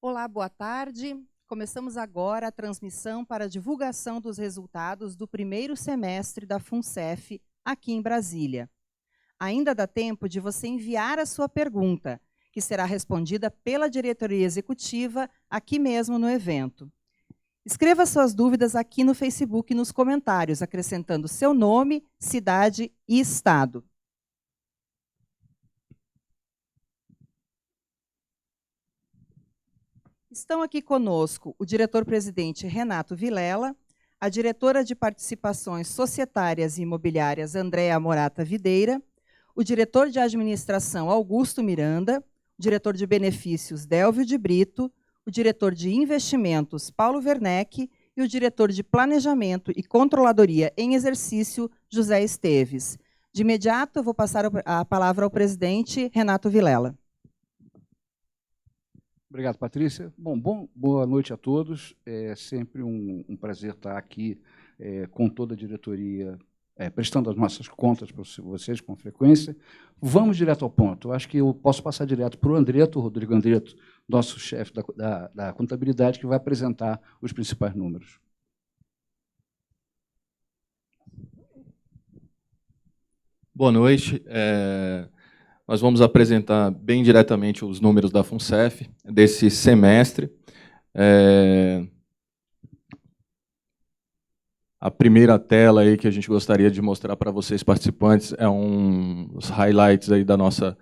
Olá, boa tarde. Começamos agora a transmissão para a divulgação dos resultados do primeiro semestre da FUNCEF aqui em Brasília. Ainda dá tempo de você enviar a sua pergunta, que será respondida pela diretoria executiva aqui mesmo no evento. Escreva suas dúvidas aqui no Facebook nos comentários, acrescentando seu nome, cidade e estado. Estão aqui conosco o diretor-presidente Renato Vilela, a diretora de Participações Societárias e Imobiliárias Andréa Morata Videira, o diretor de Administração Augusto Miranda, o diretor de Benefícios Délvio de Brito, o diretor de Investimentos Paulo Werneck e o diretor de Planejamento e Controladoria em Exercício José Esteves. De imediato, eu vou passar a palavra ao presidente Renato Vilela. Obrigado, Patrícia. Boa noite a todos. É sempre um prazer estar aqui com toda a diretoria, prestando as nossas contas para vocês com frequência. Vamos direto ao ponto. Eu acho que eu posso passar direto para o Andreto, Rodrigo Andreto, nosso chefe da contabilidade, que vai apresentar os principais números. Boa noite. Nós vamos apresentar bem diretamente os números da FUNCEF desse semestre. A primeira tela aí que a gente gostaria de mostrar para vocês, participantes, é os highlights aí do nosso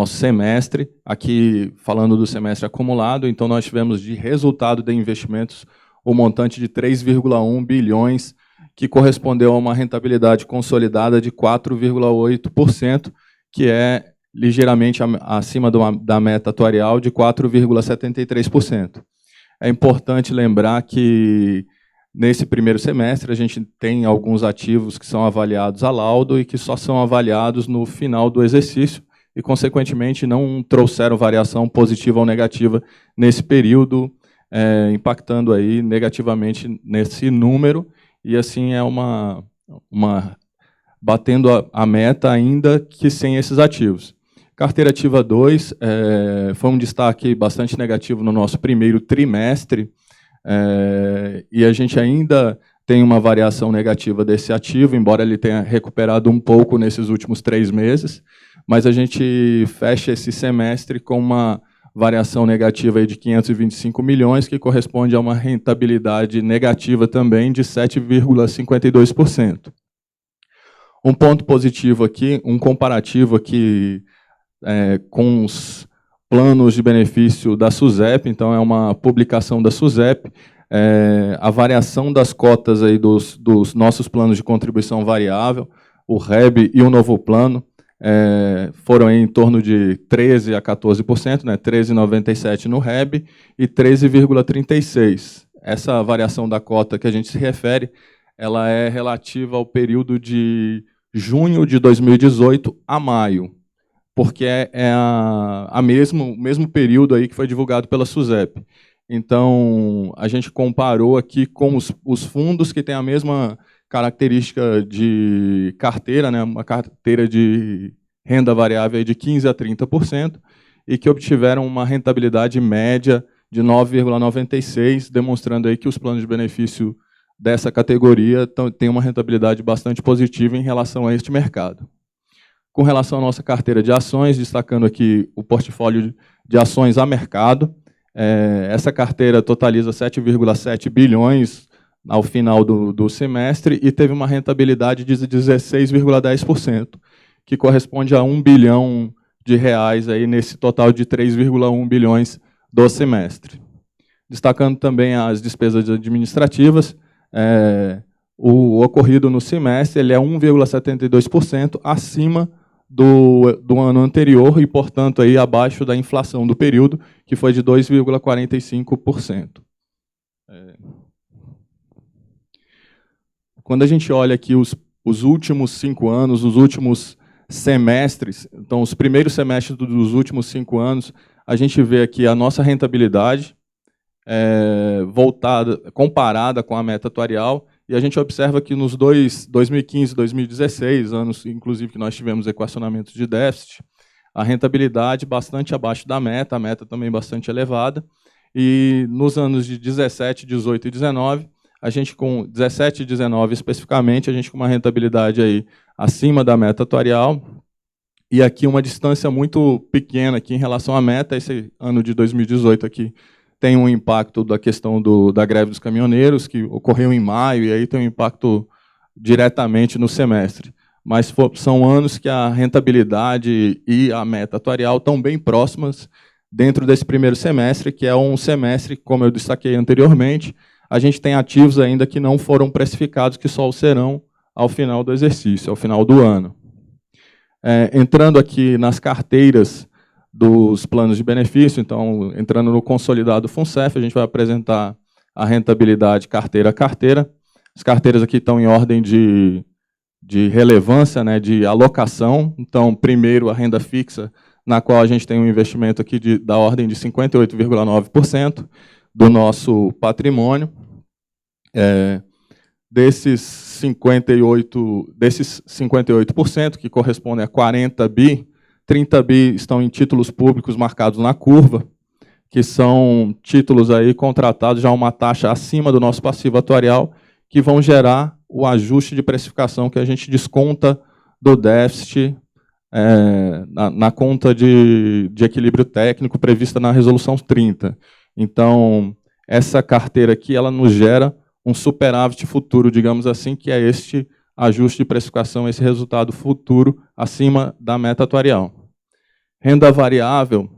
semestre. Aqui, falando do semestre acumulado, então nós tivemos de resultado de investimentos o montante de 3,1 bilhões, que correspondeu a uma rentabilidade consolidada de 4,8%, que é ligeiramente acima da meta atuarial de 4,73%. É importante lembrar que, nesse primeiro semestre, a gente tem alguns ativos que são avaliados a laudo e que só são avaliados no final do exercício e, consequentemente, não trouxeram variação positiva ou negativa nesse período, impactando aí negativamente nesse número. E assim batendo a meta ainda que sem esses ativos. Carteira ativa 2 foi um destaque bastante negativo no nosso primeiro trimestre, e a gente ainda tem uma variação negativa desse ativo, embora ele tenha recuperado um pouco nesses últimos 3 meses, mas a gente fecha esse semestre com uma variação negativa aí de 525 milhões, que corresponde a uma rentabilidade negativa também de 7,52%. Um ponto positivo aqui, um comparativo aqui com os planos de benefício da SUSEP, então é uma publicação da SUSEP, a variação das cotas aí dos nossos planos de contribuição variável, o REB e o novo plano, foram em torno de 13% a 14%, 13,97% no REB e 13,36%. Essa variação da cota que a gente se refere, ela é relativa ao período de junho de 2018 a maio, porque é o mesmo período aí que foi divulgado pela SUSEP. Então, a gente comparou aqui com os fundos que têm a mesma característica de carteira, uma carteira de renda variável de 15% a 30%, e que obtiveram uma rentabilidade média de 9,96%, demonstrando aí que os planos de benefício dessa categoria têm uma rentabilidade bastante positiva em relação a este mercado. Com relação à nossa carteira de ações, destacando aqui o portfólio de ações a mercado, essa carteira totaliza 7,7 bilhões ao final do semestre e teve uma rentabilidade de 16,10%, que corresponde a 1 bilhão de reais aí nesse total de 3,1 bilhões do semestre. Destacando também as despesas administrativas, o ocorrido no semestre ele é 1,72% acima do ano anterior e, portanto, aí abaixo da inflação do período, que foi de 2,45%. Quando a gente olha aqui os últimos 5 anos, os últimos semestres, então os primeiros semestres dos últimos 5 anos, a gente vê aqui a nossa rentabilidade comparada com a meta atuarial, e a gente observa que nos 2015 e 2016, anos inclusive que nós tivemos equacionamentos de déficit, a rentabilidade bastante abaixo da meta, a meta também bastante elevada. E nos anos de 17, 18 e 19, a gente com 17 e 19 especificamente, a gente com uma rentabilidade aí acima da meta atuarial, e aqui uma distância muito pequena aqui em relação à meta. Esse ano de 2018 aqui tem um impacto da questão da greve dos caminhoneiros, que ocorreu em maio, e aí tem um impacto diretamente no semestre. Mas são anos que a rentabilidade e a meta atuarial estão bem próximas dentro desse primeiro semestre, que é um semestre, como eu destaquei anteriormente, a gente tem ativos ainda que não foram precificados, que só o serão ao final do exercício, ao final do ano. Entrando aqui nas carteiras dos planos de benefício, então, entrando no consolidado FUNCEF, a gente vai apresentar a rentabilidade carteira a carteira. As carteiras aqui estão em ordem de relevância, né, de alocação. Então, primeiro, a renda fixa, na qual a gente tem um investimento aqui da ordem de 58,9% do nosso patrimônio. Desses 58%, que correspondem a 40 bi, 30 bi estão em títulos públicos marcados na curva, que são títulos aí contratados já a uma taxa acima do nosso passivo atuarial, que vão gerar o ajuste de precificação que a gente desconta do déficit na conta de equilíbrio técnico prevista na Resolução 30. Então, essa carteira aqui ela nos gera um superávit futuro, digamos assim, que é este ajuste de precificação, esse resultado futuro acima da meta atuarial. Renda variável,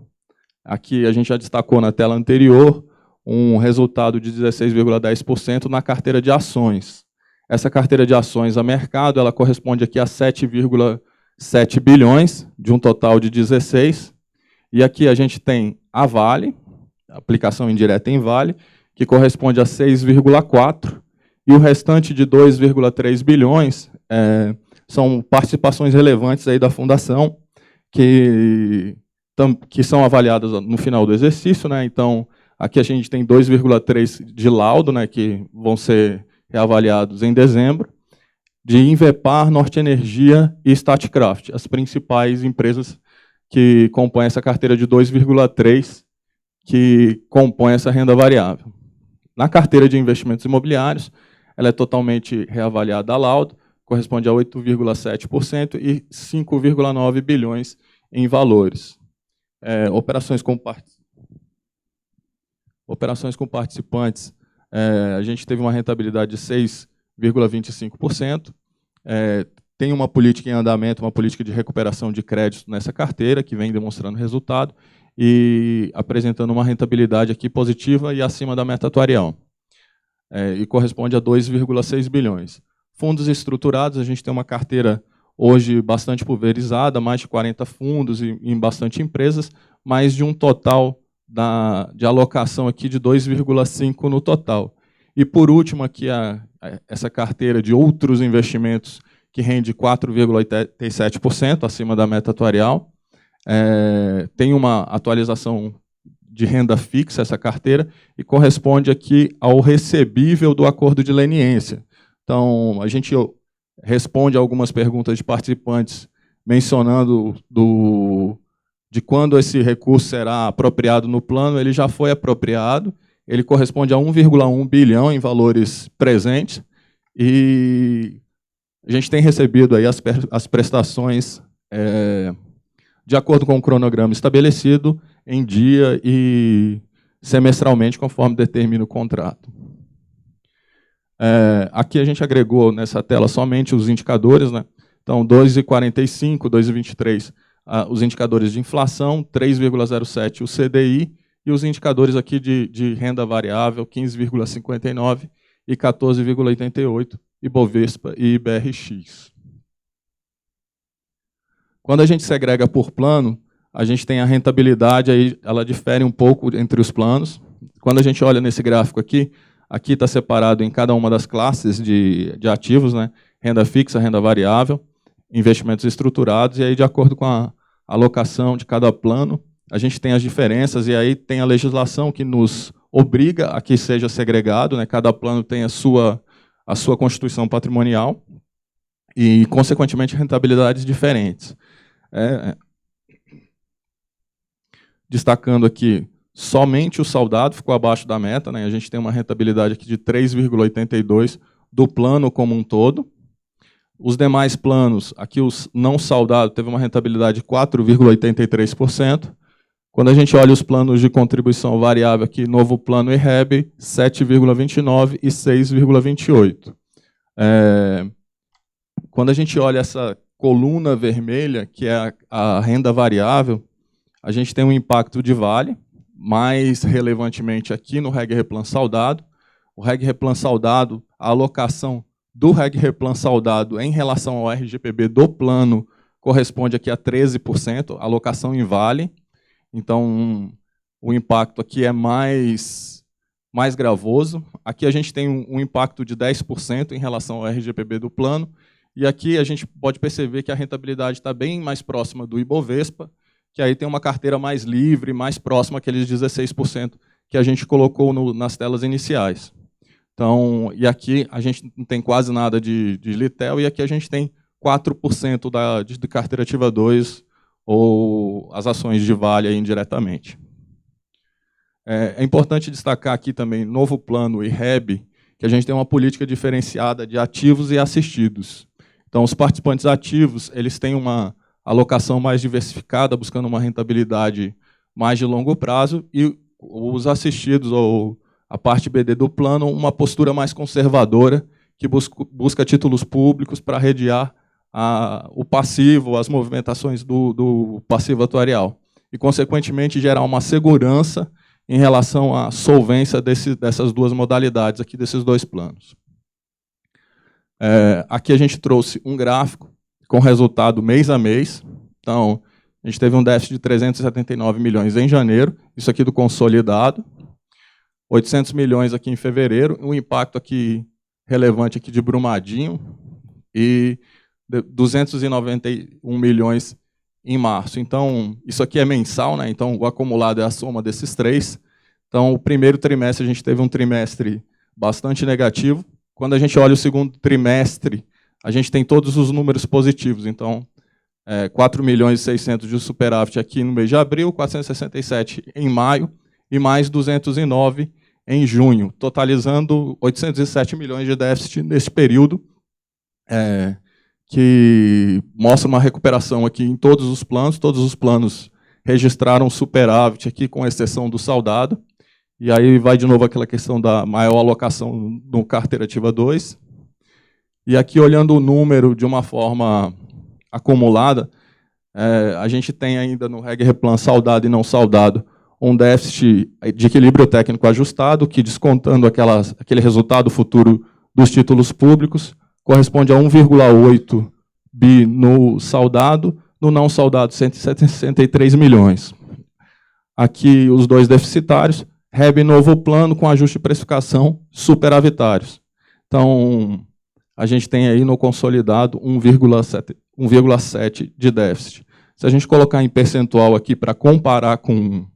aqui a gente já destacou na tela anterior, um resultado de 16,10% na carteira de ações. Essa carteira de ações a mercado, ela corresponde aqui a 7,7 bilhões, de um total de 16. E aqui a gente tem a Vale, aplicação indireta em Vale, que corresponde a 6,4, e o restante de 2,3 bilhões são participações relevantes aí da Fundação, que são avaliadas no final do exercício, né? Então, aqui a gente tem 2,3 de laudo, né, que vão ser reavaliados em dezembro, de Invepar, Norte Energia e Statkraft, as principais empresas que compõem essa carteira de 2,3, que compõem essa renda variável. Na carteira de investimentos imobiliários, ela é totalmente reavaliada a laudo, corresponde a 8,7% e 5,9 bilhões em valores. Operações com participantes, a gente teve uma rentabilidade de 6,25%. Tem uma política em andamento, uma política de recuperação de crédito nessa carteira, que vem demonstrando resultado e apresentando uma rentabilidade aqui positiva e acima da meta atuarial. E corresponde a 2,6 bilhões. Fundos estruturados, a gente tem uma carteira hoje bastante pulverizada, mais de 40 fundos em bastante empresas, mais de um total de alocação aqui de 2,5 no total. E, por último, aqui essa carteira de outros investimentos, que rende 4,87% acima da meta atuarial. Tem uma atualização de renda fixa, essa carteira, e corresponde aqui ao recebível do acordo de leniência. Então, a gente responde a algumas perguntas de participantes, mencionando de quando esse recurso será apropriado no plano. Ele já foi apropriado, ele corresponde a 1,1 bilhão em valores presentes, e a gente tem recebido aí as prestações de acordo com o cronograma estabelecido em dia e semestralmente, conforme determina o contrato. Aqui a gente agregou nessa tela somente os indicadores, né? Então, 2,45, 2,23, os indicadores de inflação, 3,07 o CDI, e os indicadores aqui de renda variável, 15,59 e 14,88, Ibovespa e IBRX. Quando a gente segrega por plano, a gente tem a rentabilidade, aí ela difere um pouco entre os planos. Quando a gente olha nesse gráfico aqui está separado em cada uma das classes de ativos, né? Renda fixa, renda variável, investimentos estruturados, e aí, de acordo com a alocação de cada plano, a gente tem as diferenças, e aí tem a legislação que nos obriga a que seja segregado, né? Cada plano tem a sua constituição patrimonial e, consequentemente, rentabilidades diferentes. destacando aqui somente o saudado ficou abaixo da meta, né? A gente tem uma rentabilidade aqui de 3,82% do plano como um todo. Os demais planos, aqui os não saudados, teve uma rentabilidade de 4,83%. Quando a gente olha os planos de contribuição variável aqui, novo plano e REB, 7,29% e 6,28%. Quando a gente olha essa coluna vermelha, que é a renda variável, a gente tem um impacto de Vale, mais relevantemente aqui no Reg Replan saudado. O Reg Replan saudado, a alocação do Reg Replan saudado em relação ao RGPB do plano corresponde aqui a 13%, alocação em Vale. Então, o impacto aqui é mais gravoso. Aqui a gente tem um impacto de 10% em relação ao RGPB do plano. E aqui a gente pode perceber que a rentabilidade está bem mais próxima do Ibovespa, que aí tem uma carteira mais livre, mais próxima àqueles 16% que a gente colocou nas telas iniciais. Então, e aqui a gente não tem quase nada de Litel, e aqui a gente tem 4% de carteira ativa 2, ou as ações de Vale aí indiretamente. É importante destacar aqui também, novo plano e REB, que a gente tem uma política diferenciada de ativos e assistidos. Então, os participantes ativos, eles têm uma alocação mais diversificada, buscando uma rentabilidade mais de longo prazo, e os assistidos, ou a parte BD do plano, uma postura mais conservadora, que busca títulos públicos para redear o passivo, as movimentações do passivo atuarial, e, consequentemente, gerar uma segurança em relação à solvência dessas duas modalidades, aqui, desses dois planos. Aqui a gente trouxe um gráfico com resultado mês a mês. Então, a gente teve um déficit de 379 milhões em janeiro, isso aqui do consolidado, 800 milhões aqui em fevereiro, um impacto aqui relevante aqui de Brumadinho, e 291 milhões em março. Então, isso aqui é mensal, né? Então, o acumulado é a soma desses três. Então, o primeiro trimestre, a gente teve um trimestre bastante negativo. Quando a gente olha o segundo trimestre, a gente tem todos os números positivos. Então, 4 milhões e 600 de superávit aqui no mês de abril, 467 em maio e mais 209 em junho, totalizando 807 milhões de déficit nesse período, que mostra uma recuperação aqui em todos os planos registraram superávit aqui, com exceção do saudado, e aí vai de novo aquela questão da maior alocação no carteira ativa 2. E aqui, olhando o número de uma forma acumulada, a gente tem ainda no Reg Replan saudado e não saudado um déficit de equilíbrio técnico ajustado, que, descontando aquele resultado futuro dos títulos públicos, corresponde a 1,8 bi no saudado, no não saudado 163 milhões. Aqui os dois deficitários, REB novo plano com ajuste de precificação superavitários. Então, a gente tem aí no consolidado 1,7 de déficit. Se a gente colocar em percentual aqui para comparar com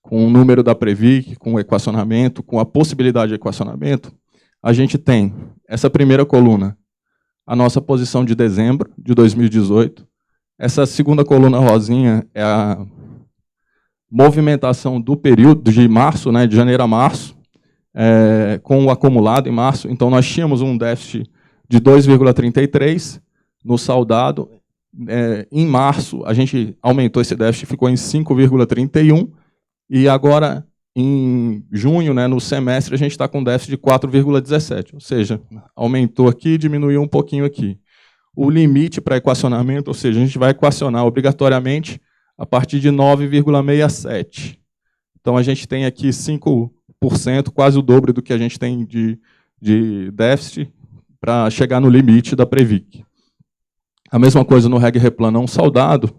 o número da Previc, com o equacionamento, com a possibilidade de equacionamento, a gente tem essa primeira coluna, a nossa posição de dezembro de 2018. Essa segunda coluna rosinha é a movimentação do período de março, né, de janeiro a março, com o acumulado em março. Então, nós tínhamos um déficit de 2,33 no saudado. Em março, a gente aumentou esse déficit, ficou em 5,31, e agora, em junho, né, no semestre, a gente está com déficit de 4,17, ou seja, aumentou aqui e diminuiu um pouquinho aqui. O limite para equacionamento, ou seja, a gente vai equacionar obrigatoriamente a partir de 9,67. Então, a gente tem aqui 5%, quase o dobro do que a gente tem de déficit, para chegar no limite da Previc. A mesma coisa no Reg Replan não saudado,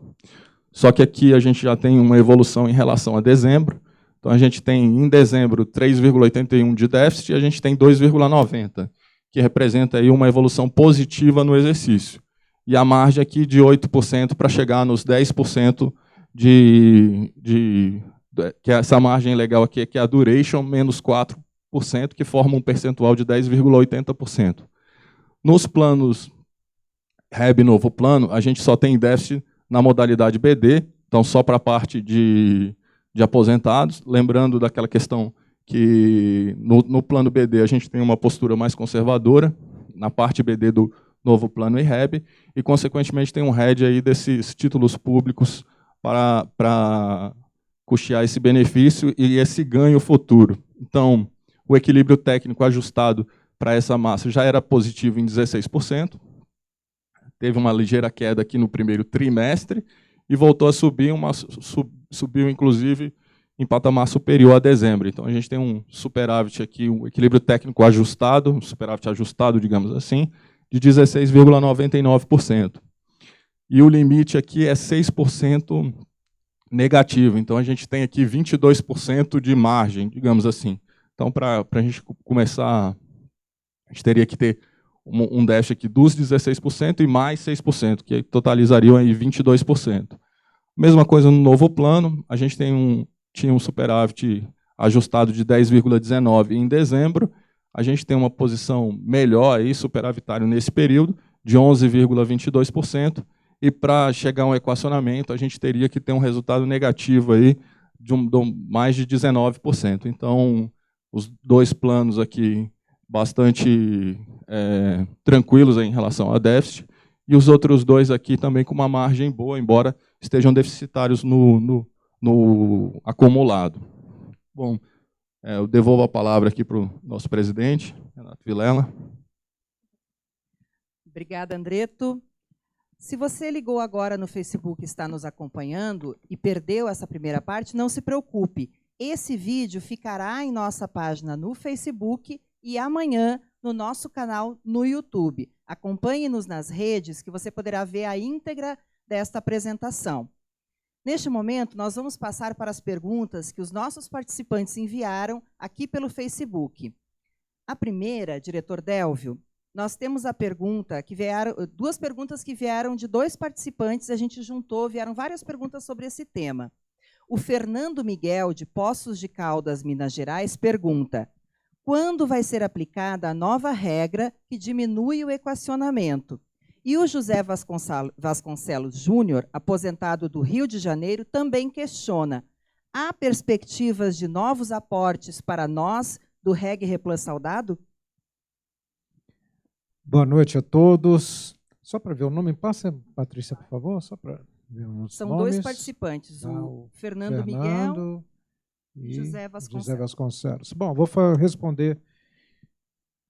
só que aqui a gente já tem uma evolução em relação a dezembro. Então, a gente tem, em dezembro, 3,81 de déficit, e a gente tem 2,90, que representa aí uma evolução positiva no exercício. E a margem aqui de 8% para chegar nos 10%, que é essa margem legal aqui, que é a duration, menos 4%, que forma um percentual de 10,80%. Nos planos REB novo plano, a gente só tem déficit na modalidade BD, então só para a parte de de aposentados, lembrando daquela questão que no plano BD a gente tem uma postura mais conservadora, na parte BD do novo plano IREB, e, consequentemente, tem um RED aí desses títulos públicos para custear esse benefício e esse ganho futuro. Então, o equilíbrio técnico ajustado para essa massa já era positivo em 16%, teve uma ligeira queda aqui no primeiro trimestre e voltou a subir, subiu, inclusive, em patamar superior a dezembro. Então, a gente tem um superávit aqui, um equilíbrio técnico ajustado, um superávit ajustado, digamos assim, de 16,99%. E o limite aqui é 6% negativo. Então, a gente tem aqui 22% de margem, digamos assim. Então, para a gente começar, a gente teria que ter um déficit aqui dos 16% e mais 6%, que totalizariam aí 22%. Mesma coisa no novo plano, a gente tinha um superávit ajustado de 10,19 em dezembro, a gente tem uma posição melhor, aí, superavitário nesse período, de 11,22%, e para chegar a um equacionamento, a gente teria que ter um resultado negativo aí de mais de 19%. Então, os dois planos aqui bastante tranquilos em relação a déficit, e os outros dois aqui também com uma margem boa, embora estejam deficitários no acumulado. Bom, eu devolvo a palavra aqui para o nosso presidente, Renato Vilela. Obrigada, Andreto. Se você ligou agora no Facebook e está nos acompanhando e perdeu essa primeira parte, não se preocupe. Esse vídeo ficará em nossa página no Facebook e amanhã no nosso canal no YouTube. Acompanhe-nos nas redes que você poderá ver a íntegra desta apresentação. Neste momento, nós vamos passar para as perguntas que os nossos participantes enviaram aqui pelo Facebook. A primeira, diretor Délvio, nós temos a pergunta que duas perguntas que vieram de dois participantes, a gente juntou, vieram várias perguntas sobre esse tema. O Fernando Miguel, de Poços de Caldas, Minas Gerais, pergunta: quando vai ser aplicada a nova regra que diminui o equacionamento? E o José Vasconcelos Júnior, aposentado do Rio de Janeiro, também questiona: há perspectivas de novos aportes para nós do Reg Replan Saudado? Boa noite a todos. Só para ver o nome, passa, Patrícia, por favor, só para ver os São nomes. dois participantes, o Fernando Miguel e José Vasconcelos. Bom, vou responder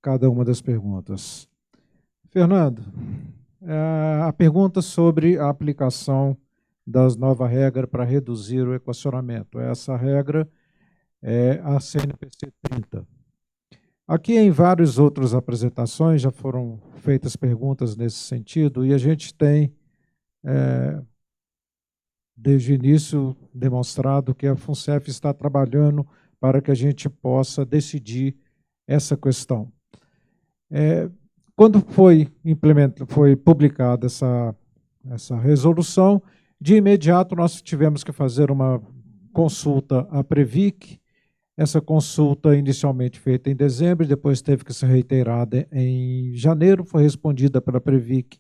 cada uma das perguntas. Fernando, a pergunta sobre a aplicação das novas regras para reduzir o equacionamento. Essa regra é a CNPC 30. Aqui em várias outras apresentações já foram feitas perguntas nesse sentido e a gente tem, desde o início, demonstrado que a FUNCEF está trabalhando para que a gente possa decidir essa questão. Quando foi publicada essa resolução, de imediato nós tivemos que fazer uma consulta à Previc. Essa consulta inicialmente feita em dezembro, depois teve que ser reiterada em janeiro, foi respondida pela Previc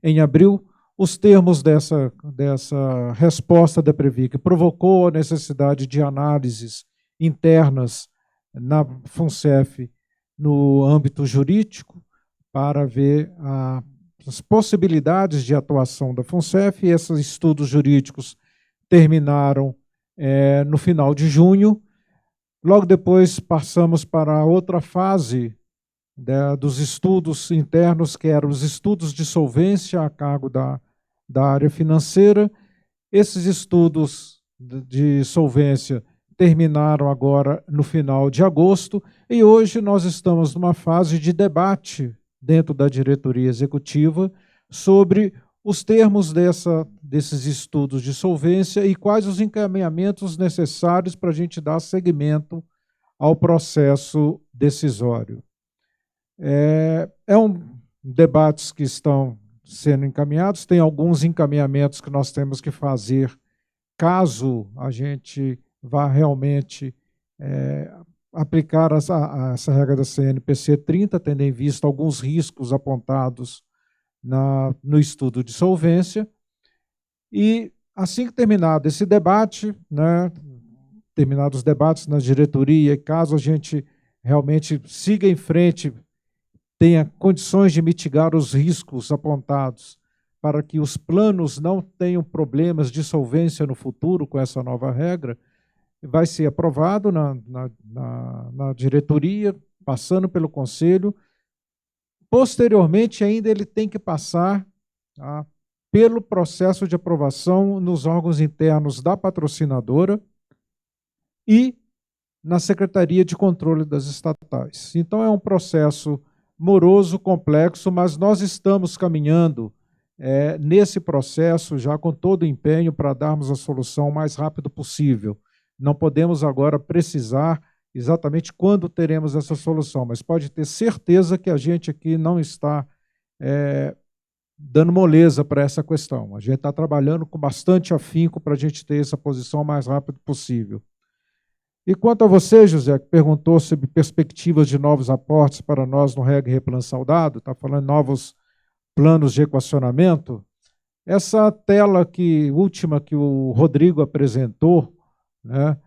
em abril. Os termos dessa resposta da Previc provocou a necessidade de análises internas na FUNCEF no âmbito jurídico para ver as possibilidades de atuação da FUNCEF, e esses estudos jurídicos terminaram no final de junho. Logo depois passamos para a outra fase dos estudos internos, que eram os estudos de solvência a cargo da área financeira. Esses estudos de solvência terminaram agora no final de agosto, e hoje nós estamos numa fase de debate dentro da diretoria executiva sobre os termos desses estudos de solvência e quais os encaminhamentos necessários para a gente dar seguimento ao processo decisório. Debates que estão sendo encaminhados, tem alguns encaminhamentos que nós temos que fazer caso a gente vá realmente aplicar essa regra da CNPC 30, tendo em vista alguns riscos apontados no estudo de solvência. E, assim que terminado esse debate, determinados debates na diretoria, e caso a gente realmente siga em frente, tenha condições de mitigar os riscos apontados para que os planos não tenham problemas de solvência no futuro com essa nova regra, vai ser aprovado na diretoria, passando pelo conselho. Posteriormente, ainda ele tem que passar, tá, pelo processo de aprovação nos órgãos internos da patrocinadora e na Secretaria de Controle das Estatais. Então, é um processo moroso, complexo, mas nós estamos caminhando nesse processo já com todo o empenho para darmos a solução o mais rápido possível. Não podemos agora precisar exatamente quando teremos essa solução, mas pode ter certeza que a gente aqui não está dando moleza para essa questão. A gente está trabalhando com bastante afinco para a gente ter essa posição o mais rápido possível. E quanto a você, José, que perguntou sobre perspectivas de novos aportes para nós no REG Replan Saudado, está falando de novos planos de equacionamento, essa tela última que o Rodrigo apresentou, né,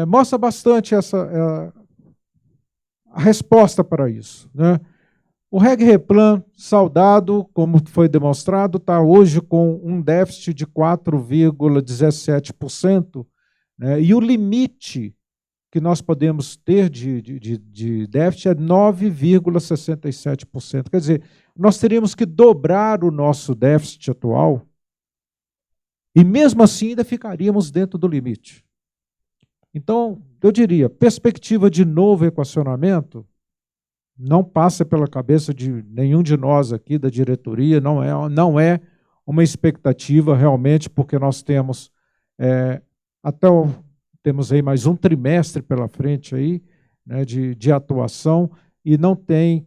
mostra bastante a resposta para isso, né? O REG Replan Saudado, como foi demonstrado, está hoje com um déficit de 4,17%, né, e o limite que nós podemos ter de déficit é 9,67%. Quer dizer, nós teríamos que dobrar o nosso déficit atual e, mesmo assim, ainda ficaríamos dentro do limite. Então, eu diria, perspectiva de novo equacionamento não passa pela cabeça de nenhum de nós aqui da diretoria, não é uma expectativa realmente, porque nós temos temos aí mais um trimestre pela frente aí, né, de atuação, e não tem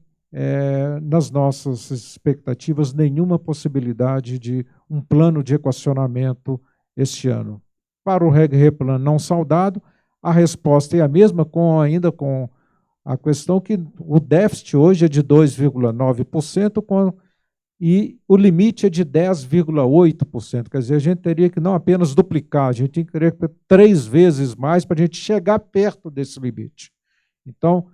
nas nossas expectativas nenhuma possibilidade de um plano de equacionamento este ano. Para o REG Replan não saudado, a resposta é a mesma, ainda com a questão que o déficit hoje é de 2,9% e o limite é de 10,8%. Quer dizer, a gente teria que não apenas duplicar, a gente teria que ter 3 vezes mais para a gente chegar perto desse limite. Então,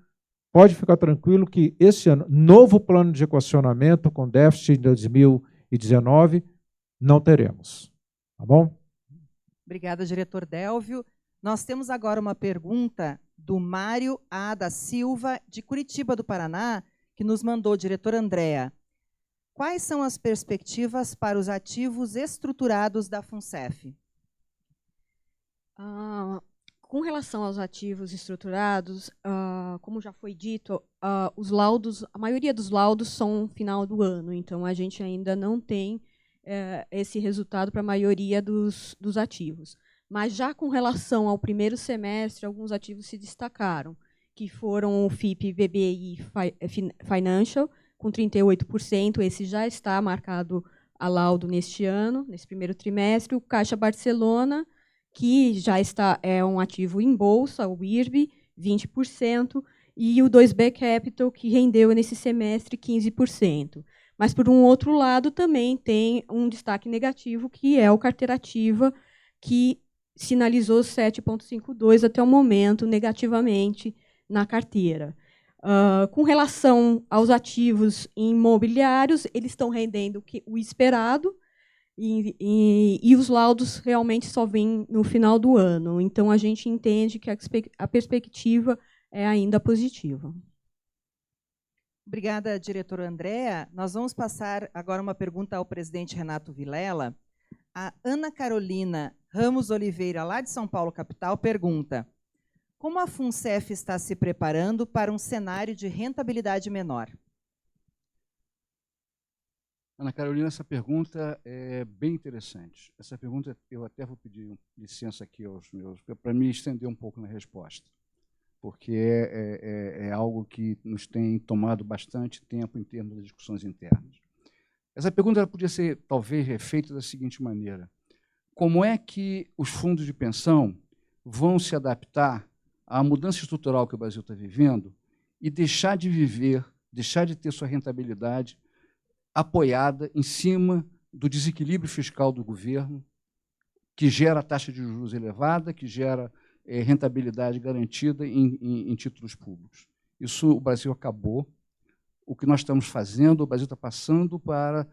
pode ficar tranquilo que esse ano, novo plano de equacionamento com déficit em 2019, não teremos. Tá bom? Obrigada, diretor Délvio. Nós temos agora uma pergunta do Mário A. da Silva, de Curitiba do Paraná, que nos mandou, diretor Andréa. Quais são as perspectivas para os ativos estruturados da FUNCEF? Com relação aos ativos estruturados, como já foi dito, os laudos, a maioria dos laudos são no final do ano, então a gente ainda não tem esse resultado para a maioria dos ativos. Mas já com relação ao primeiro semestre, alguns ativos se destacaram, que foram o FIP BBI Financial, com 38%, esse já está marcado a laudo neste ano, nesse primeiro trimestre. O Caixa Barcelona, que já é um ativo em bolsa, o IRB, 20%, e o 2B Capital, que rendeu nesse semestre 15%. Mas, por um outro lado, também tem um destaque negativo, que é o carteira ativa, que sinalizou 7,52 até o momento, negativamente, na carteira. Com relação aos ativos imobiliários, eles estão rendendo o esperado, e os laudos realmente só vêm no final do ano. Então, a gente entende que a perspectiva é ainda positiva. Obrigada, diretora Andréa. Nós vamos passar agora uma pergunta ao presidente Renato Vilela. A Ana Carolina Ramos Oliveira, lá de São Paulo, capital, pergunta: como a FUNCEF está se preparando para um cenário de rentabilidade menor? Ana Carolina, essa pergunta é bem interessante. Essa pergunta eu até vou pedir licença aqui aos meus, para me estender um pouco na resposta, porque é algo que nos tem tomado bastante tempo em termos das discussões internas. Essa pergunta podia ser, talvez, feita da seguinte maneira: como é que os fundos de pensão vão se adaptar à mudança estrutural que o Brasil está vivendo e deixar de ter sua rentabilidade apoiada em cima do desequilíbrio fiscal do governo, que gera taxa de juros elevada, que gera rentabilidade garantida em títulos públicos. Isso o Brasil acabou. O que nós estamos fazendo, o Brasil está passando para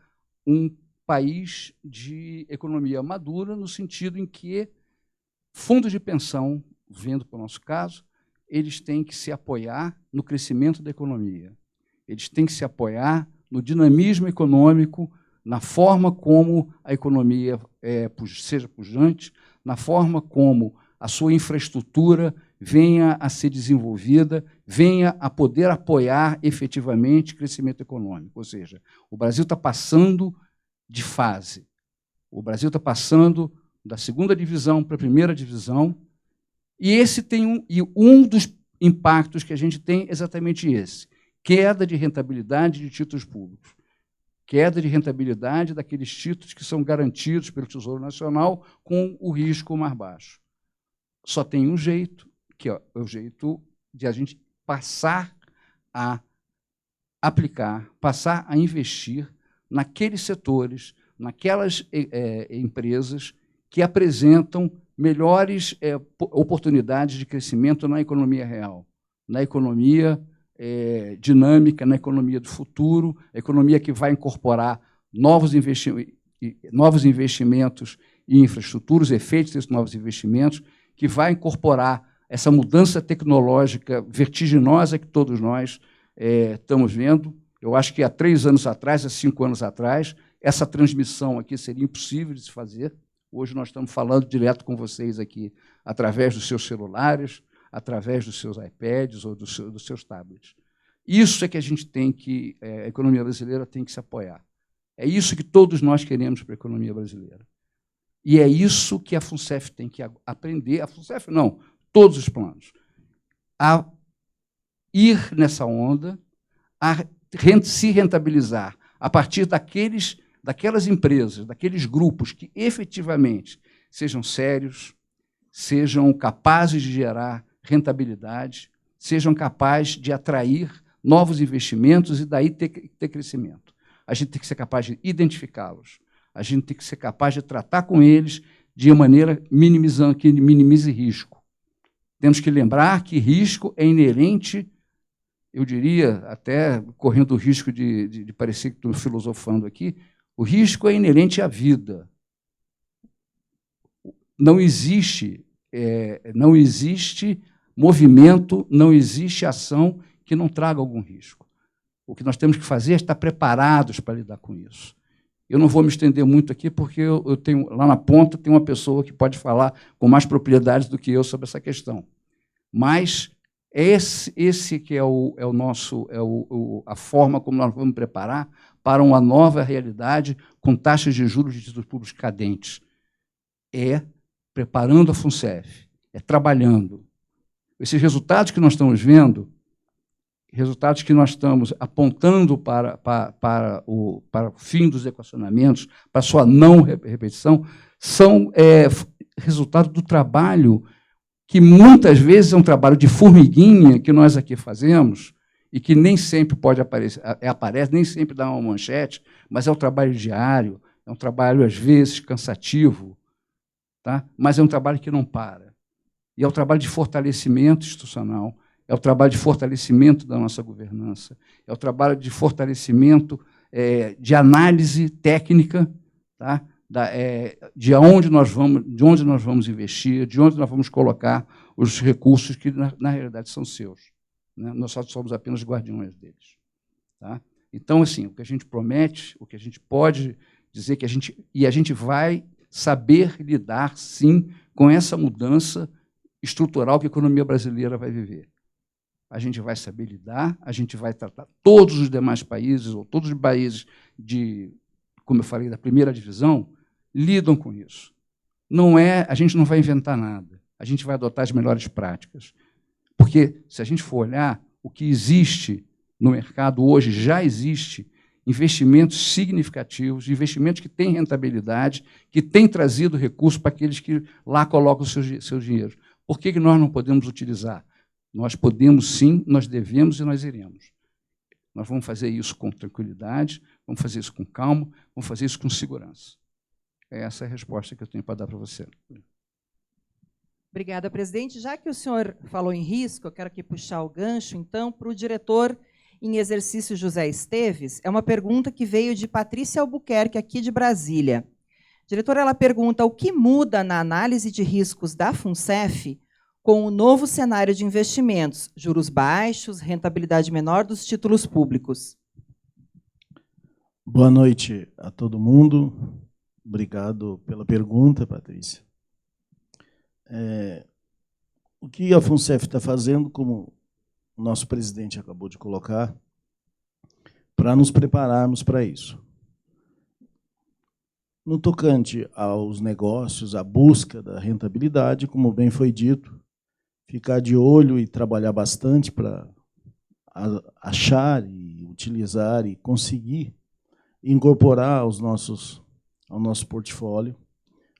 um país de economia madura, no sentido em que fundos de pensão, vendo para o nosso caso, eles têm que se apoiar no crescimento da economia. Eles têm que se apoiar no dinamismo econômico, na forma como a economia seja pujante, na forma como a sua infraestrutura venha a ser desenvolvida, venha a poder apoiar efetivamente o crescimento econômico. Ou seja, o Brasil está passando de fase. O Brasil está passando da segunda divisão para a primeira divisão, e um dos impactos que a gente tem é exatamente esse: queda de rentabilidade de títulos públicos, queda de rentabilidade daqueles títulos que são garantidos pelo Tesouro Nacional com o risco mais baixo. Só tem um jeito, que é o jeito de a gente passar a aplicar, passar a investir naqueles setores, naquelas empresas que apresentam melhores oportunidades de crescimento na economia real, na economia dinâmica, na economia do futuro, a economia que vai incorporar novos investimentos em infraestrutura, os efeitos desses novos investimentos, que vai incorporar essa mudança tecnológica vertiginosa que todos nós estamos vendo. Eu acho que há 3 anos atrás, há 5 anos atrás, essa transmissão aqui seria impossível de se fazer. Hoje nós estamos falando direto com vocês aqui, através dos seus celulares, através dos seus iPads ou dos seus tablets. Isso é que a gente tem que, a economia brasileira tem que se apoiar. É isso que todos nós queremos para a economia brasileira. E é isso que a FUNCEF tem que aprender, a FUNCEF não, todos os planos, a ir nessa onda, a se rentabilizar a partir daquelas empresas, daqueles grupos que efetivamente sejam sérios, sejam capazes de gerar rentabilidade, sejam capazes de atrair novos investimentos e daí ter crescimento. A gente tem que ser capaz de identificá-los, a gente tem que ser capaz de tratar com eles de uma maneira que minimize risco. Temos que lembrar que risco é inerente, eu diria, até correndo o risco de parecer que estou filosofando aqui, o risco é inerente à vida. Não existe movimento, não existe ação que não traga algum risco. O que nós temos que fazer é estar preparados para lidar com isso. Eu não vou me estender muito aqui, porque eu tenho, lá na ponta tem uma pessoa que pode falar com mais propriedade do que eu sobre essa questão. Mas esse que é a forma como nós vamos preparar para uma nova realidade com taxas de juros de títulos públicos cadentes. É preparando a FUNCEF, é trabalhando. Esses resultados que nós estamos vendo, resultados que nós estamos apontando para o fim dos equacionamentos, para a sua não repetição, são resultado do trabalho que muitas vezes é um trabalho de formiguinha que nós aqui fazemos e que nem sempre pode aparece, nem sempre dá uma manchete, mas é um trabalho diário, é um trabalho, às vezes, cansativo, tá? Mas é um trabalho que não para. E é o trabalho de fortalecimento institucional, é o trabalho de fortalecimento da nossa governança, é o trabalho de fortalecimento de análise técnica, tá? De onde nós vamos investir, de onde nós vamos colocar os recursos que, na realidade, são seus. Né? Nós só somos apenas guardiões deles. Tá? Então, assim, o que a gente promete, o que a gente pode dizer que a gente vai saber lidar, sim, com essa mudança estrutural que a economia brasileira vai viver. A gente vai saber lidar, a gente vai tratar todos os demais países, ou todos os países como eu falei, da primeira divisão, lidam com isso. A gente não vai inventar nada, a gente vai adotar as melhores práticas. Porque, se a gente for olhar, o que existe no mercado hoje, já existe investimentos significativos, investimentos que têm rentabilidade, que têm trazido recursos para aqueles que lá colocam os seus dinheiros. Por que nós não podemos utilizar? Nós podemos sim, nós devemos e nós iremos. Nós vamos fazer isso com tranquilidade, vamos fazer isso com calma, vamos fazer isso com segurança. Essa é a resposta que eu tenho para dar para você. Obrigada, presidente. Já que o senhor falou em risco, eu quero aqui puxar o gancho, então, para o diretor em exercício José Esteves. É uma pergunta que veio de Patrícia Albuquerque, aqui de Brasília. Diretora, ela pergunta o que muda na análise de riscos da FUNCEF com o novo cenário de investimentos, juros baixos, rentabilidade menor dos títulos públicos. Boa noite a todo mundo. Obrigado pela pergunta, Patrícia. O que a FUNCEF está fazendo, como o nosso presidente acabou de colocar, para nos prepararmos para isso? No tocante aos negócios, à busca da rentabilidade, como bem foi dito, ficar de olho e trabalhar bastante para achar e utilizar e conseguir incorporar ao nosso portfólio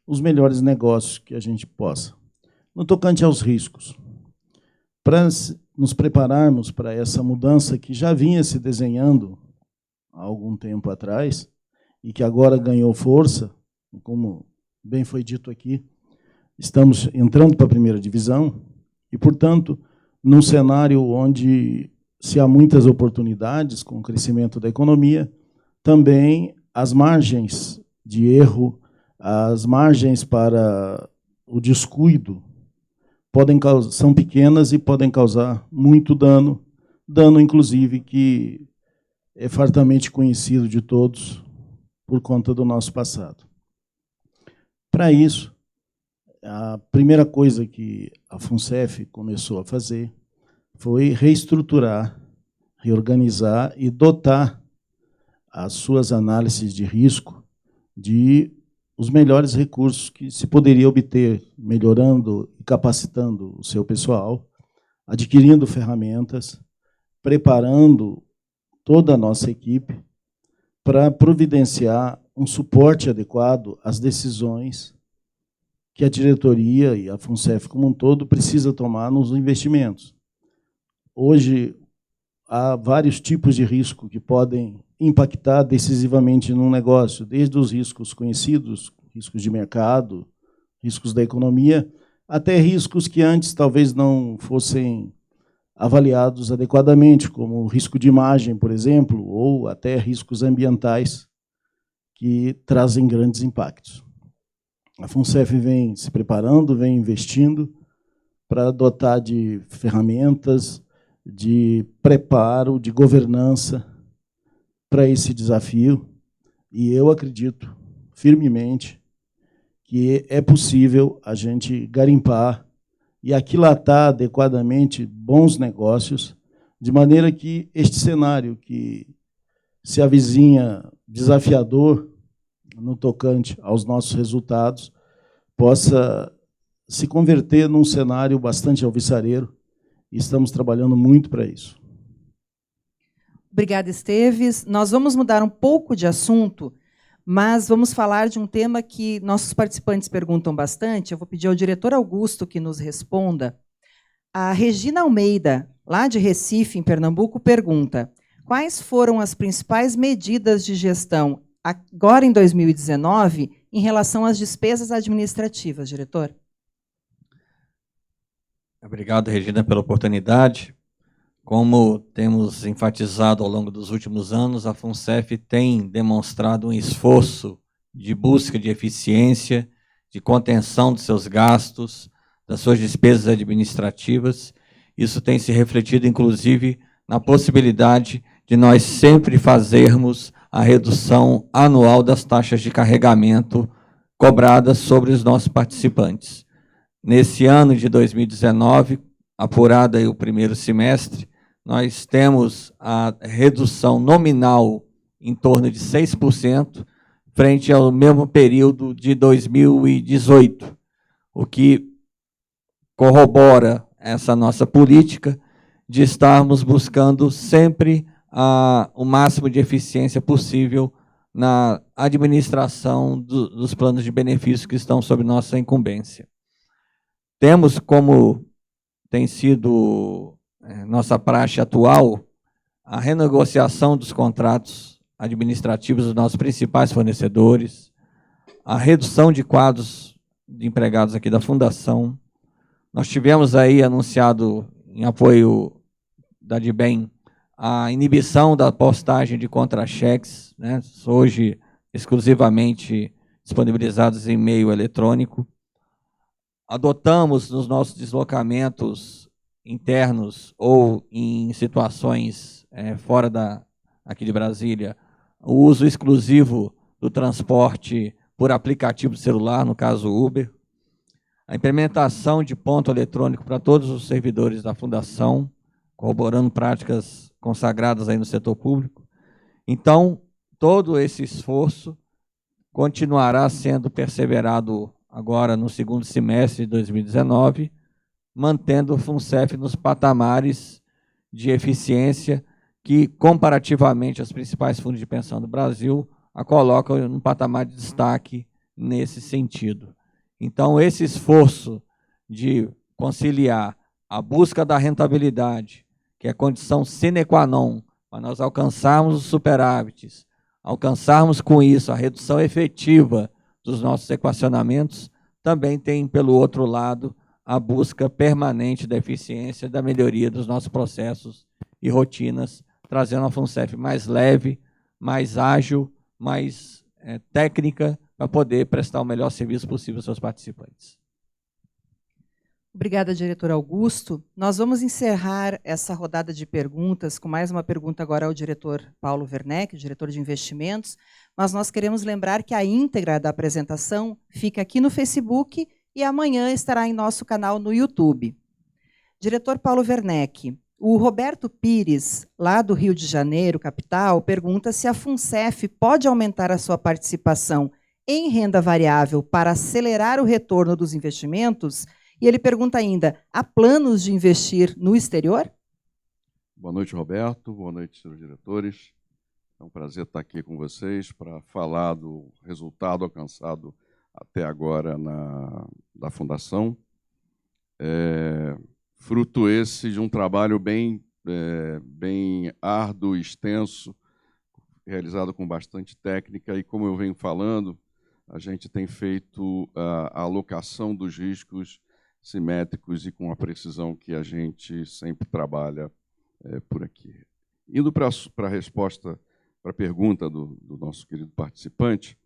os melhores negócios que a gente possa. No tocante aos riscos, para nos prepararmos para essa mudança que já vinha se desenhando há algum tempo atrás e que agora ganhou força, como bem foi dito aqui, estamos entrando para a primeira divisão e, portanto, num cenário onde se há muitas oportunidades com o crescimento da economia, também as margens de erro, as margens para o descuido são pequenas e podem causar muito dano, inclusive, que é fartamente conhecido de todos por conta do nosso passado. Para isso, a primeira coisa que a FUNCEF começou a fazer foi reestruturar, reorganizar e dotar as suas análises de risco de os melhores recursos que se poderia obter, melhorando e capacitando o seu pessoal, adquirindo ferramentas, preparando toda a nossa equipe para providenciar um suporte adequado às decisões que a diretoria e a FUNCEF como um todo precisa tomar nos investimentos. Hoje, há vários tipos de risco que podem impactar decisivamente num negócio, desde os riscos conhecidos, riscos de mercado, riscos da economia, até riscos que antes talvez não fossem avaliados adequadamente, como o risco de imagem, por exemplo, ou até riscos ambientais que trazem grandes impactos. A FUNCEF vem se preparando, vem investindo para dotar de ferramentas, de preparo, de governança para esse desafio, e eu acredito firmemente que é possível a gente garimpar e aquilatar adequadamente bons negócios, de maneira que este cenário que se avizinha desafiador no tocante aos nossos resultados possa se converter num cenário bastante alvissareiro, e estamos trabalhando muito para isso. Obrigada, Esteves. Nós vamos mudar um pouco de assunto, mas vamos falar de um tema que nossos participantes perguntam bastante. Eu vou pedir ao diretor Augusto que nos responda. A Regina Almeida, lá de Recife, em Pernambuco, pergunta: quais foram as principais medidas de gestão, agora em 2019, em relação às despesas administrativas, diretor? Obrigado, Regina, pela oportunidade. Como temos enfatizado ao longo dos últimos anos, a FUNCEF tem demonstrado um esforço de busca de eficiência, de contenção dos seus gastos, das suas despesas administrativas. Isso tem se refletido, inclusive, na possibilidade de nós sempre fazermos a redução anual das taxas de carregamento cobradas sobre os nossos participantes. Nesse ano de 2019, apurado aí o primeiro semestre, nós temos a redução nominal em torno de 6%, frente ao mesmo período de 2018, o que corrobora essa nossa política de estarmos buscando sempre o máximo de eficiência possível na administração dos planos de benefício que estão sob nossa incumbência. Temos, como tem sido nossa praxe atual, a renegociação dos contratos administrativos dos nossos principais fornecedores, a redução de quadros de empregados aqui da Fundação, Nós tivemos aí anunciado, em apoio da DIBEM, a inibição da postagem de contra-cheques, né, hoje exclusivamente disponibilizados em meio eletrônico. Adotamos nos nossos deslocamentos internos ou em situações fora aqui de Brasília, o uso exclusivo do transporte por aplicativo de celular, no caso Uber, a implementação de ponto eletrônico para todos os servidores da Fundação, corroborando práticas consagradas aí no setor público. Então, todo esse esforço continuará sendo perseverado agora no segundo semestre de 2019, mantendo o FUNCEF nos patamares de eficiência que, comparativamente aos principais fundos de pensão do Brasil, a colocam num patamar de destaque nesse sentido. Então, esse esforço de conciliar a busca da rentabilidade, que é condição sine qua non para nós alcançarmos os superávites, alcançarmos com isso a redução efetiva dos nossos equacionamentos, também tem, pelo outro lado, a busca permanente da eficiência, da melhoria dos nossos processos e rotinas, trazendo a FUNCEF mais leve, mais ágil, mais técnica, para poder prestar o melhor serviço possível aos seus participantes. Obrigada, diretor Augusto. Nós vamos encerrar essa rodada de perguntas com mais uma pergunta agora ao diretor Paulo Werneck, diretor de investimentos, mas nós queremos lembrar que a íntegra da apresentação fica aqui no Facebook e amanhã estará em nosso canal no YouTube. Diretor Paulo Werneck, o Roberto Pires, lá do Rio de Janeiro, capital, pergunta se a FUNCEF pode aumentar a sua participação em renda variável para acelerar o retorno dos investimentos. E ele pergunta ainda, há planos de investir no exterior? Boa noite, Roberto. Boa noite, senhores diretores. É um prazer estar aqui com vocês para falar do resultado alcançado até agora da Fundação. Fruto esse de um trabalho bem árduo, extenso, realizado com bastante técnica, e, como eu venho falando, a gente tem feito a alocação dos riscos simétricos e com a precisão que a gente sempre trabalha por aqui. Indo para a resposta, para a pergunta do nosso querido participante,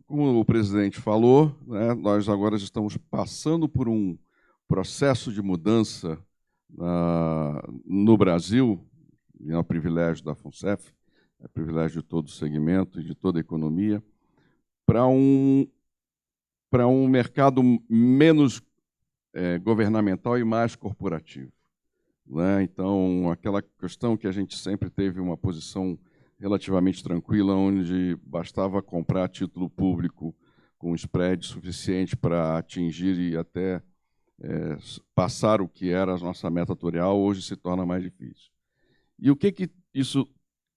como o presidente falou, né, nós agora estamos passando por um processo de mudança no Brasil, e é um privilégio da FUNCEF, é privilégio de todo o segmento e de toda a economia, para um mercado menos governamental e mais corporativo, né? Então, aquela questão que a gente sempre teve uma posição relativamente tranquila, onde bastava comprar título público com spread suficiente para atingir e até passar o que era a nossa meta atuarial, hoje se torna mais difícil. E o que isso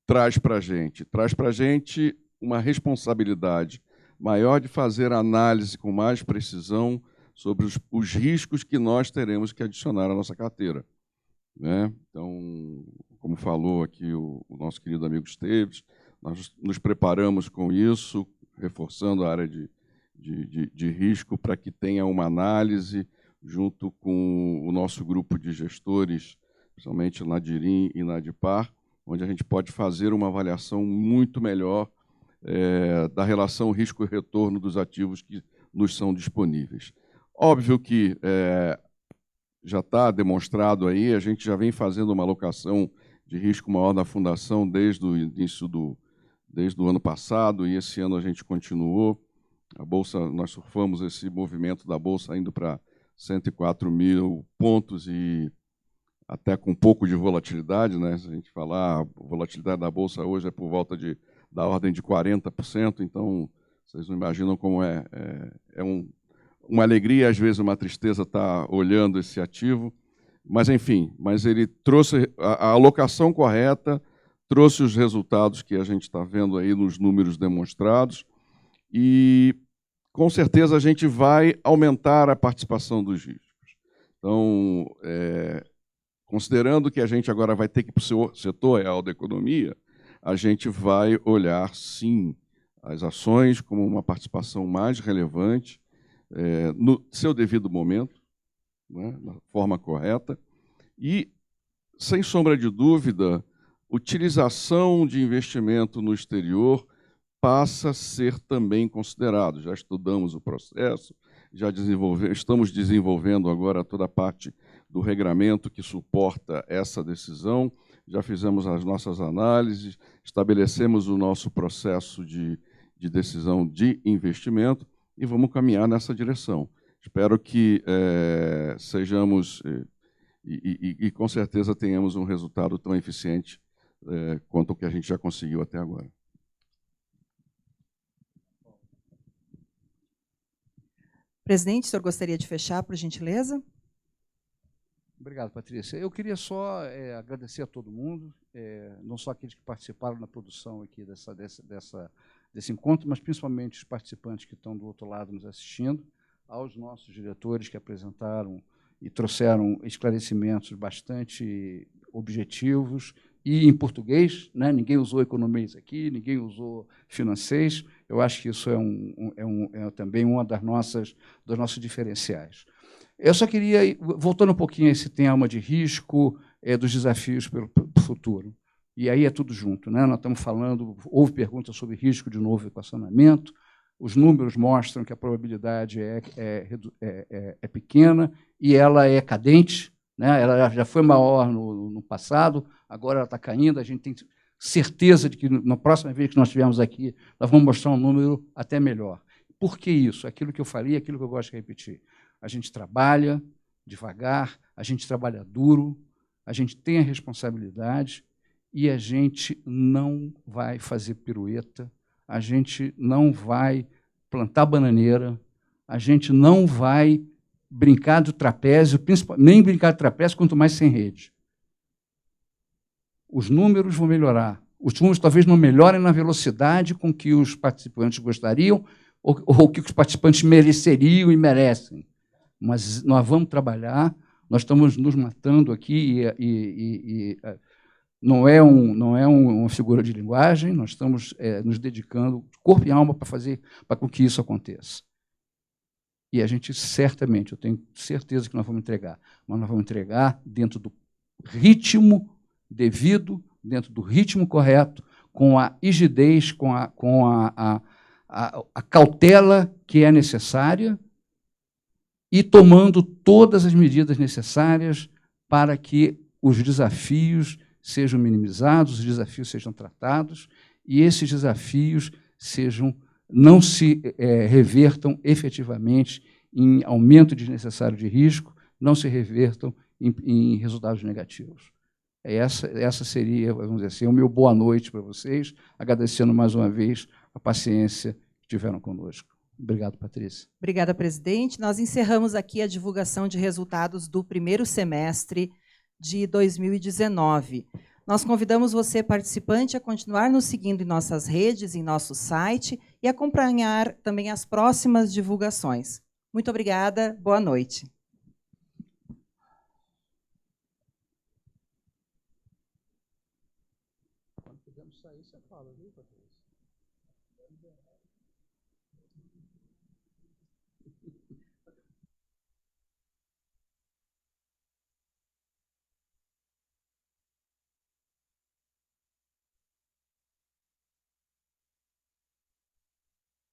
traz para a gente? Traz para a gente uma responsabilidade maior de fazer análise com mais precisão sobre os riscos que nós teremos que adicionar à nossa carteira, né? Então, como falou aqui o nosso querido amigo Esteves, nós nos preparamos com isso, reforçando a área de risco para que tenha uma análise junto com o nosso grupo de gestores, principalmente na DIRIM e na DIPAR, onde a gente pode fazer uma avaliação muito melhor da relação risco-retorno dos ativos que nos são disponíveis. Óbvio que já está demonstrado aí, a gente já vem fazendo uma alocação de risco maior da Fundação desde o início desde o ano passado, e esse ano a gente continuou. A Bolsa, nós surfamos esse movimento da Bolsa indo para 104 mil pontos e até com um pouco de volatilidade, né? Se a gente falar, a volatilidade da Bolsa hoje é por volta da ordem de 40%, então vocês não imaginam como uma alegria, às vezes uma tristeza estar olhando esse ativo, mas enfim, ele trouxe a alocação correta, trouxe os resultados que a gente está vendo aí nos números demonstrados, e com certeza a gente vai aumentar a participação dos riscos. Então, considerando que a gente agora vai ter que ir para o setor real da economia, a gente vai olhar, sim, as ações como uma participação mais relevante, no seu devido momento, né, da forma correta. E, sem sombra de dúvida, utilização de investimento no exterior passa a ser também considerado. Já estudamos o processo, estamos desenvolvendo agora toda a parte do regramento que suporta essa decisão, já fizemos as nossas análises, estabelecemos o nosso processo de decisão de investimento e vamos caminhar nessa direção. Espero que sejamos e com certeza tenhamos um resultado tão eficiente quanto o que a gente já conseguiu até agora. Presidente, o senhor gostaria de fechar, por gentileza? Obrigado, Patrícia. Eu queria só agradecer a todo mundo, não só aqueles que participaram na produção aqui desse encontro, mas principalmente os participantes que estão do outro lado nos assistindo, aos nossos diretores que apresentaram e trouxeram esclarecimentos bastante objetivos e em português, né? Ninguém usou economês aqui, ninguém usou financês. Eu acho que isso é também uma dos nossos diferenciais. Eu só queria, voltando um pouquinho a esse tema de risco, dos desafios pelo futuro. E aí é tudo junto, né? Nós estamos falando, houve perguntas sobre risco de novo equacionamento, os números mostram que a probabilidade é pequena e ela é cadente, né? Ela já foi maior no passado, agora ela está caindo, a gente tem certeza de que na próxima vez que nós estivermos aqui, nós vamos mostrar um número até melhor. Por que isso? Aquilo que eu falei, aquilo que eu gosto de repetir. A gente trabalha devagar, a gente trabalha duro, a gente tem a responsabilidade e a gente não vai fazer pirueta, a gente não vai plantar bananeira, a gente não vai brincar do trapézio, nem brincar de trapézio, quanto mais sem rede. Os números vão melhorar. Os números talvez não melhorem na velocidade com que os participantes gostariam ou que os participantes mereceriam e merecem. Mas nós vamos trabalhar, nós estamos nos matando aqui não é uma figura de linguagem, nós estamos nos dedicando corpo e alma para que isso aconteça. E a gente certamente, eu tenho certeza que nós vamos entregar, mas nós vamos entregar dentro do ritmo devido, dentro do ritmo correto, com a rigidez, com a cautela que é necessária e tomando todas as medidas necessárias para que os desafios sejam minimizados, os desafios sejam tratados e esses desafios não se revertam efetivamente em aumento desnecessário de risco, não se revertam em resultados negativos. Essa seria, vamos dizer assim, o meu boa noite para vocês, agradecendo mais uma vez a paciência que tiveram conosco. Obrigado, Patrícia. Obrigada, presidente. Nós encerramos aqui a divulgação de resultados do primeiro semestre de 2019. Nós convidamos você, participante, a continuar nos seguindo em nossas redes, em nosso site e acompanhar também as próximas divulgações. Muito obrigada, boa noite. Quando pudermos sair, você fala, viu, Patrícia?